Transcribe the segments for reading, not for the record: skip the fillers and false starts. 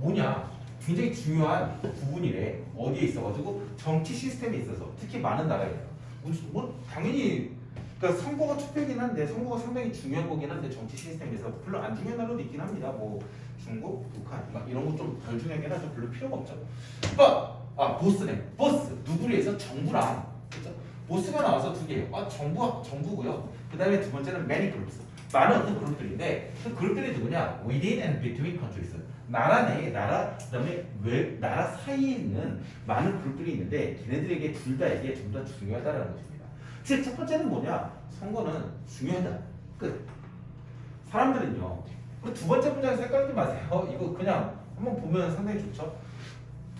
뭐냐? 굉장히 중요한 부분이래. 어디에 있어가지고 정치 시스템에 있어서 특히 많은 나라에서 뭐 당연히 그러니까 선거가 투표긴 한데 선거가 상당히 중요한 거긴 한데 정치 시스템에서 별로 안 중요한 나라도 있긴 합니다. 뭐 중국, 북한 막 이런 거 좀 덜 중요하긴 하죠. 별로 필요가 없죠. 보스네. 보스 누구를 위해서 정부랑 그렇죠? 보스가 나와서 두 개예요. 정부고요. 그 다음에 두 번째는 many groups. 많은 어떤 그룹들인데 그 그룹들이 누구냐? Within and between countries. 나라 내에 그다음에 나라 사이에 있는 많은 그룹들이 있는데 걔네들에게 둘 다에게 좀 더 중요하다라는 것입니다. 즉 첫 번째는 뭐냐? 선거는 중요하다. 끝. 사람들은요. 그리고 두 번째 문장에서 헷갈리지 마세요. 이거 그냥 한번 보면 상당히 좋죠.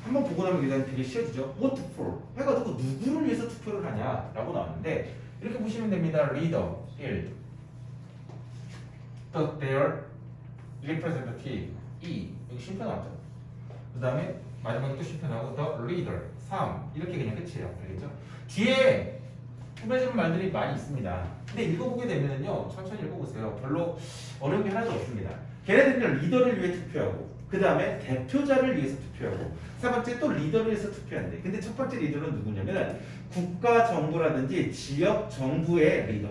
한번 보고 나면 그냥 되게 쉬워지죠. What for? 해가지고 누구를 위해서 투표를 하냐라고 나왔는데 이렇게 보시면 됩니다. Leader 1. their representative 2. 여기 쉼표 나왔죠. 그 다음에 마지막에 또 쉼표 나오고 the leader 3. 이렇게 그냥 끝이에요. 알겠죠? 뒤에 꾸며지는 말들이 많이 있습니다. 근데 읽어보게 되면요. 천천히 읽어보세요. 별로 어려운 게 하나도 없습니다. 걔네들은 리더를 위해 투표하고 그 다음에 대표자를 위해서 투표하고 세 번째 또 리더를 위해서 투표한대. 근데 첫 번째 리더는 누구냐면 국가 정부라든지 지역 정부의 리더.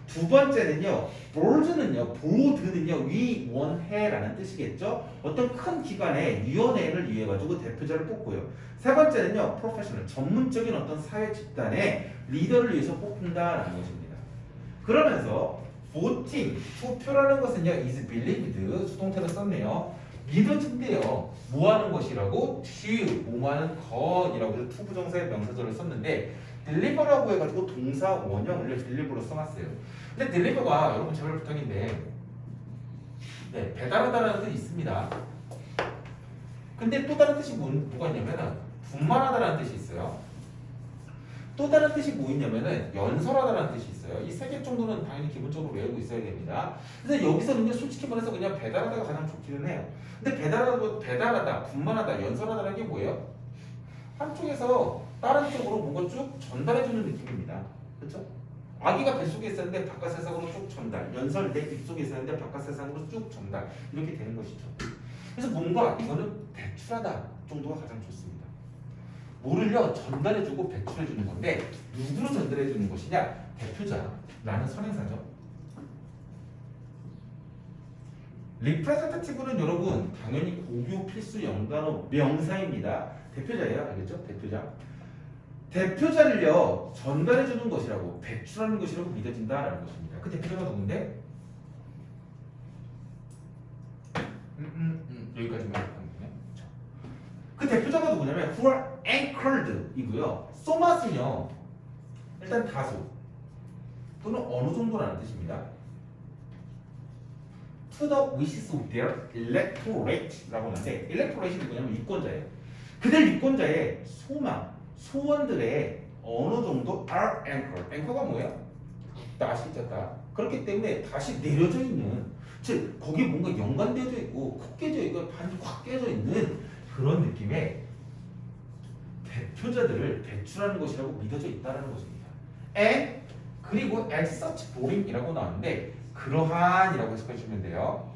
두 번째는요, 보드는요, 위원회라는 뜻이겠죠. 어떤 큰 기관의 위원회를 위해 가지고 대표자를 뽑고요. 세 번째는요, 프로페셔널, 전문적인 어떤 사회 집단의 리더를 위해서 뽑힌다라는 것입니다. 그러면서 voting, 투표라는 것은요, is believed, 수동태로 썼네요. 믿어진대요. 뭐 하는 것이라고? 뭐하는 것이라고 해서 투부정사의 명사절을 썼는데 deliver라고 해가지고 동사 원형을 deliver로 써놨어요. 근데 deliver가 여러분 제발 부탁인데 네, 배달하다라는 뜻이 있습니다. 근데 또 다른 뜻이 뭐가 있냐면은 분만하다라는 뜻이 있어요. 또 다른 뜻이 뭐 있냐면은 연설하다라는 뜻이 있어요. 이 세 개 정도는 당연히 기본적으로 외우고 있어야 됩니다. 그래서 여기서는요 솔직히 말해서 그냥 배달하다가 가장 좋기는 해요. 근데 배달하다, 분만하다, 연설하다라는 게 뭐예요? 한쪽에서 다른 쪽으로 뭔가 쭉 전달해주는 느낌입니다. 그렇죠? 아기가 뱃속에 있었는데 바깥 세상으로 쭉 전달, 연설 내 입속에 있었는데 바깥 세상으로 쭉 전달 이렇게 되는 것이죠. 그래서 뭔가 이거는 배출하다 정도가 가장 좋습니다. 뭐를요 전달해주고 배출해주는 건데 누구로 전달해주는 것이냐? 대표자라는 선행사죠. 리프레젠테티브는 여러분 당연히 고교 필수 영단어 명사입니다. 대표자예요. 알겠죠? 대표자를요 전달해주는 것이라고 배출하는 것이라고 믿어진다라는 것입니다. 그 대표자가 누군데? 여기까지만 하면 되네. 그 대표자가 누구냐면 who are anchored 이고요. somat은요 일단 다수 또는 어느 정도라는 뜻입니다. to the wishes of their electorate라고 하는데 electorate이 뭐냐면 유권자예요. 그들 유권자의 소망, 소원들의 어느 정도 are anchored. anchor가 뭐예요? 다시 있다. 그렇기 때문에 다시 내려져 있는, 즉 거기에 뭔가 연관되어져 있고 콕 깨져 있고 반이 확 깨져 있는 그런 느낌의 대표자들을 배출하는 것이라고 믿어져 있다는 것입니다. and 그리고 as such boring이라고 나왔는데 그러한이라고 해석해 주시면 돼요.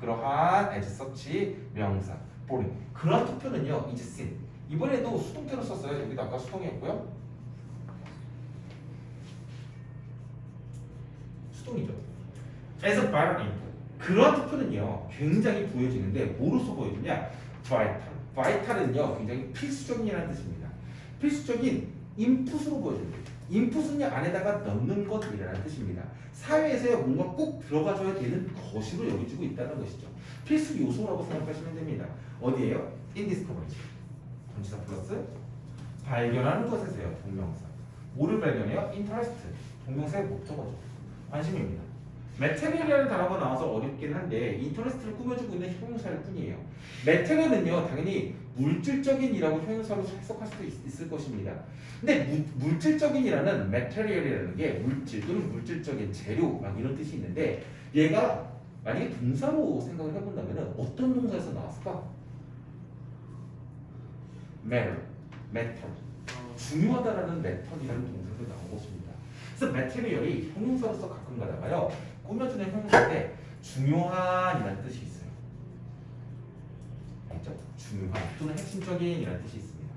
그러한 as such 명사 boring. 그러한 투표는요 is seen. 이번에도 수동태로 썼어요. 여기도 아까 수동이었고요. 수동이죠. as a vital input. 그러한 투표는요 굉장히 보여지는데 뭐로서 보여지냐? vital은요 굉장히 필수적인이라는 뜻입니다. 필수적인 인풋으로 보여줍니다. 인풋은 안에다가 넣는 것이라는 뜻입니다. 사회에서 뭔가 꼭 들어가줘야 되는 것으로 여겨지고 있다는 것이죠. 필수 요소라고 생각하시면 됩니다. 어디에요? indiscovery. 전치사 플러스 발견하는 것에서요. 동명사. 뭐를 발견해요? interest. 동명사의 목적어죠. 관심입니다. material이라는 단어가 나와서 어렵긴 한데 interest를 꾸며주고 있는 형용사일 뿐이에요. material은요 당연히 물질적인이라고 형용사로 해석할 수도 있을 것입니다. 근데 물질적인이라는 material이라는 게 물질 또는 물질적인 재료 막 이런 뜻이 있는데 얘가 만약에 동사로 생각을 해본다면 어떤 동사에서 나왔을까? matter. 중요하다라는 matter이라는 동사에서 나온 것입니다. 그래서 material이 형용사로서 가끔 가다가요 꾸며주는 형용사인데 중요한이라는 뜻이 있어요. 알겠죠? 중요한 또는 핵심적인이라는 뜻이 있습니다.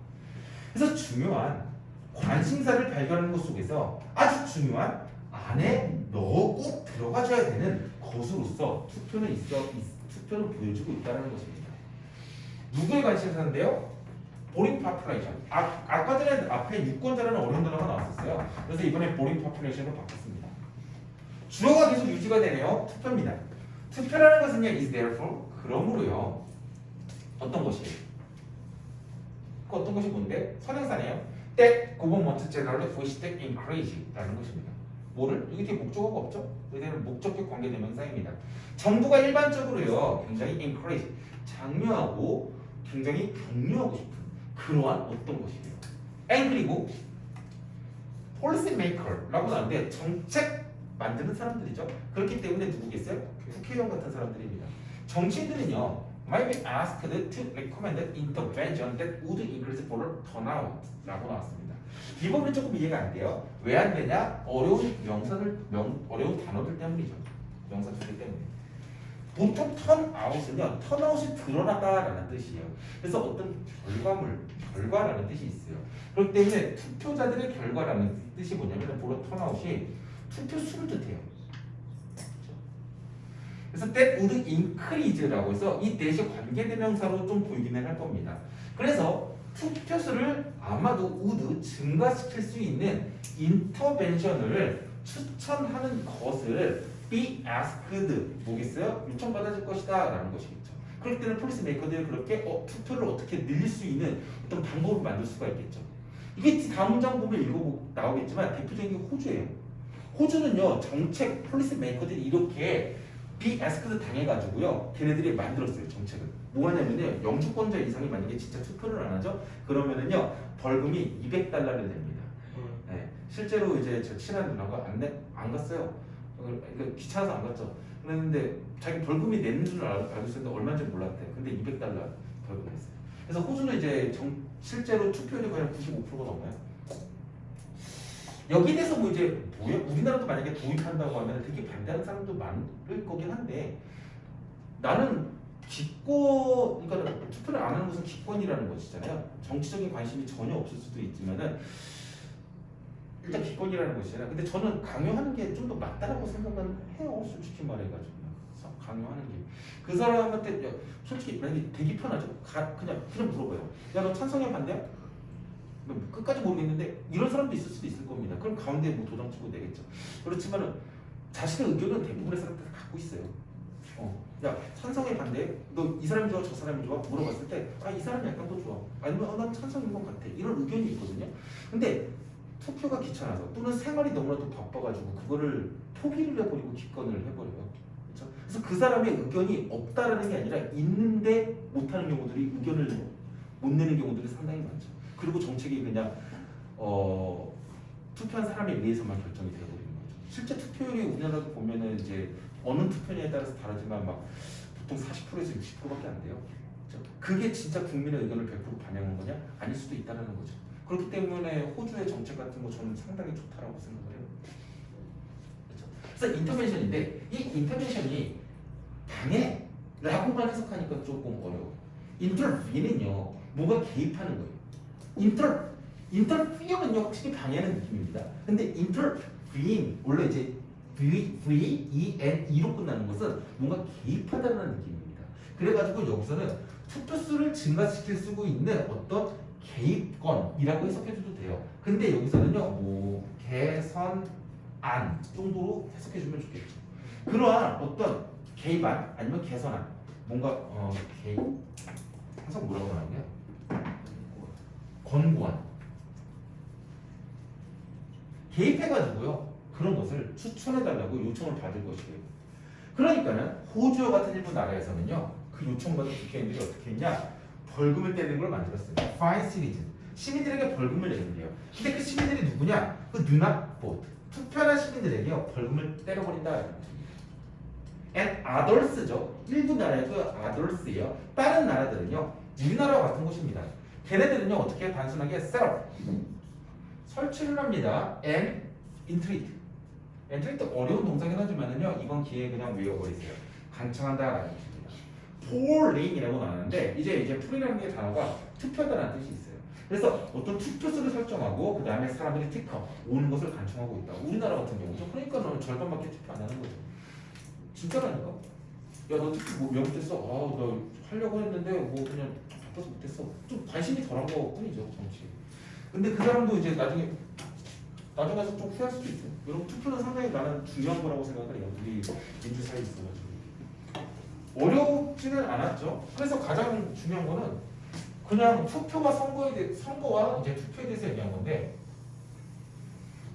그래서 중요한 관심사를 발견하는 것 속에서 아주 중요한 안에 너 꼭 들어가줘야 되는 것으로서 투표는 보여주고 있다는 것입니다. 누구의 관심사인데요? 보링 파퓰레이션. 아까 전에 앞에 유권자라는 어려운 단어가 나왔었어요. 그래서 이번에 보링 파퓰레이션으로 바꿨습니다. 주어가 계속 유지가 되네요. 투표입니다. 투표라는 것은요, is therefore 그러므로요. 어떤 것이에요? 그 어떤 것이 뭔데? 선행사네요. that government generally wish to encourage라는 것입니다. 뭐를? 여기 뒤에 목적어가 없죠? 여기는 목적격 관계대명사입니다. 정부가 일반적으로요, 굉장히 encourage, 장려하고 굉장히 격려하고 싶은 그러한 어떤 것이에요. and 그리고 policy maker라고 하는데 정책 만드는 사람들이죠. 그렇기 때문에 누구겠어요? 국회의원 같은 사람들입니다. 정치인들은요, might be asked to recommend intervention that would increase voter turnout라고 나왔습니다. 이 부분은 조금 이해가 안 돼요. 왜 안 되냐? 어려운 어려운 단어들 때문이죠. 명사 두 개 때문에. 보통 턴아웃은요, 턴아웃이 드러나다라는 뜻이에요. 그래서 어떤 결과라는 뜻이 있어요. 그렇기 때문에 투표자들의 결과라는 뜻이 뭐냐면 보통 턴아웃이 투표 수를 뜻해요. 그래서 that would increase라고 해서 이 대시 관계대명사로 좀 보이기는 할 겁니다. 그래서 투표수를 아마도 would 증가시킬 수 있는 인터벤션을 추천하는 것을 be asked 뭐겠어요? 요청받아질 것이다 라는 것이겠죠. 그럴 때는 폴리시 메이커들이 그렇게 투표를 어떻게 늘릴 수 있는 어떤 방법을 만들 수가 있겠죠. 이게 다음 문장 보면 나오겠지만 대표적인 게 호주예요. 호주는요, 정책 폴리시 메이커들이 이렇게 be asked 당해가지고요, 걔네들이 만들었어요. 정책을 뭐 하냐면요, 영주권자 이상이 만약에 진짜 투표를 안 하죠, 그러면은요 벌금이 $200를 냅니다. 네, 실제로 이제 저 친한 누나가 안 갔어요. 그러니까 귀찮아서 안 갔죠. 그랬는데 자기 벌금이 내는 줄 알고 있었는데 얼마인지 몰랐대. 근데 $200 벌금 냈어요. 그래서 호주는 이제 실제로 투표율이 거의 95%가 넘어요. 여기 대해서 뭐 이제 우리나라도 만약에 도입한다고 하면 되게 반대하는 사람도 많을 거긴 한데, 나는 그러니까 투표를 안 하는 것은 기권이라는 것이잖아요. 정치적인 관심이 전혀 없을 수도 있지만은 일단 기권이라는 것이잖아요. 근데 저는 강요하는 게 좀 더 맞다라고 생각은 해요. 솔직히 말해가지고 강요하는 게 그 사람한테 솔직히 만약에 되게 편하죠. 그냥 물어봐요. 야, 너 찬성이야 반대야? 끝까지 모르겠는데 이런 사람도 있을 수도 있을 겁니다. 그럼 가운데 뭐 도장 치고 내겠죠. 그렇지만은 자신의 의견은 대부분의 사람들이 갖고 있어요. 야, 찬성에 반대? 너 이 사람이 좋아, 저 사람이 좋아? 물어봤을 때, 이 사람이 약간 더 좋아. 아니면 난 찬성인 것 같아. 이런 의견이 있거든요. 근데 투표가 귀찮아서 또는 생활이 너무나도 바빠가지고 그거를 포기를 해버리고 기권을 해버려요. 그렇죠? 그래서 그 사람의 의견이 없다라는 게 아니라 있는데 못하는 경우들이, 의견을 못 내는 경우들이 상당히 많죠. 그리고 정책이 그냥 투표한 사람에 의해서만 결정이 되어버리는 거죠. 실제 투표율이 우리나라도 보면은 이제 어느 투표냐에 따라서 다르지만 막 보통 40%에서 60%밖에 안 돼요. 그렇죠? 그게 진짜 국민의 의견을 100% 반영한 거냐? 아닐 수도 있다는 거죠. 그렇기 때문에 호주의 정책 같은 거 저는 상당히 좋다라고 생각을 해요. 그렇죠? 그래서 인터벤션인데 이 인터벤션이 방해라고만 해석하니까 조금 어려워. 인터비는요, 뭐가 개입하는 거예요. 인터피어는요 확실히 방해하는 느낌입니다. 근데 인터비인 원래 이제 VENE로 끝나는 것은 뭔가 개입하다는 느낌입니다. 그래가지고 여기서는 투표수를 증가시킬 수 있는 어떤 개입권이라고 해석해줘도 돼요. 근데 여기서는요, 뭐 개선안 정도로 해석해주면 좋겠죠. 그러한 어떤 개입안 아니면 개선안, 뭔가 개입 항상 뭐라고 하냐면 권고안, 개입해가지고요 그런 것을 추천해달라고 요청을 받을 것이에요. 그러니까는 호주와 같은 일부 나라에서는요 그 요청받은 국회의원들이 어떻게 했냐, 벌금을 떼는 걸 만들었습니다. Fine citizen, 시민들에게 벌금을 내는데요. 근데 그 시민들이 누구냐? 그 do not vote, 투표하는 시민들에게요 벌금을 때려버린다. And others죠. 일부 나라의 그 others예요. 다른 나라들은요 우리나라와 같은 곳입니다. 걔네들은요 어떻게 단순하게 set 설치를 합니다. and entreat. entreat 어려운 동사긴 하지만은요 이번 기회에 그냥 외워버리세요. 간청한다라는 뜻입니다. polling이라고 나왔는데 이제 poll이라는 게 단어가 투표하다라는 뜻이 있어요. 그래서 어떤 투표수를 설정하고 그 다음에 사람들이 티커 오는 것을 간청하고 있다. 우리나라 같은 경우도 그러니까 너는 절반밖에 투표 안 하는 거죠. 진짜라니까. 야 너 투표 뭐 못했어? 아너 하려고 했는데 뭐 그냥 바빠서 못했어. 좀 관심이 덜한 거 뿐이죠 정치. 근데 그 사람도 이제 나중에 가서 좀 후회할 수도 있어요. 여러분 투표는 상당히 나는 중요한 거라고 생각을 해요. 우리 민주사회에 있어가지고. 어렵지는 않았죠. 그래서 가장 중요한 거는 그냥 투표가 선거와 이제 투표에 대해서 얘기한 건데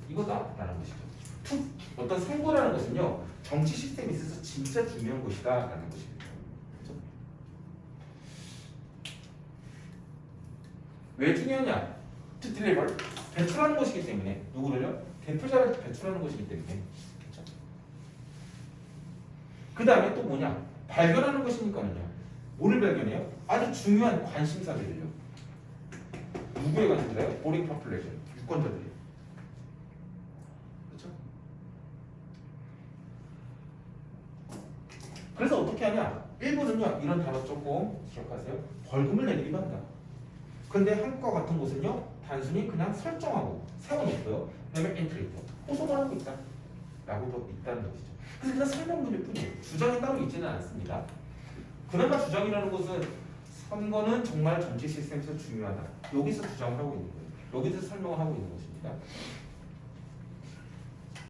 이거다라는 것이죠. 어떤 선거라는 것은요 정치 시스템에 있어서 진짜 중요한 것이다라는 것입니다. 그렇죠? 왜 중요하냐? to deliver 배출하는 것이기 때문에 누구를요? 대표자를 배출하는 것이기 때문에 그렇죠? 그 다음에 또 뭐냐? 발견하는 것이니까는요. 뭐를 발견해요? 아주 중요한 관심사들을요. 누구에 관심사예요? 보링 퍼플레이션 유권자들이에요. 그렇죠? 그래서 어떻게 하냐? 일부는요 이런 단어 조금 기억하세요. 벌금을 내리기도 한다. 근데 한과 같은 곳은요 단순히 그냥 설정하고 세워놓고요. 그다음에 엔트리 호소만 하고 있다. 라고도 있다는 것이죠. 그래서 그냥 설명문일 뿐이에요. 주장이 따로 있지는 않습니다. 그나마 주장이라는 것은 선거는 정말 정치 시스템에서 중요하다. 여기서 주장을 하고 있는 거예요. 여기서 설명을 하고 있는 것입니다.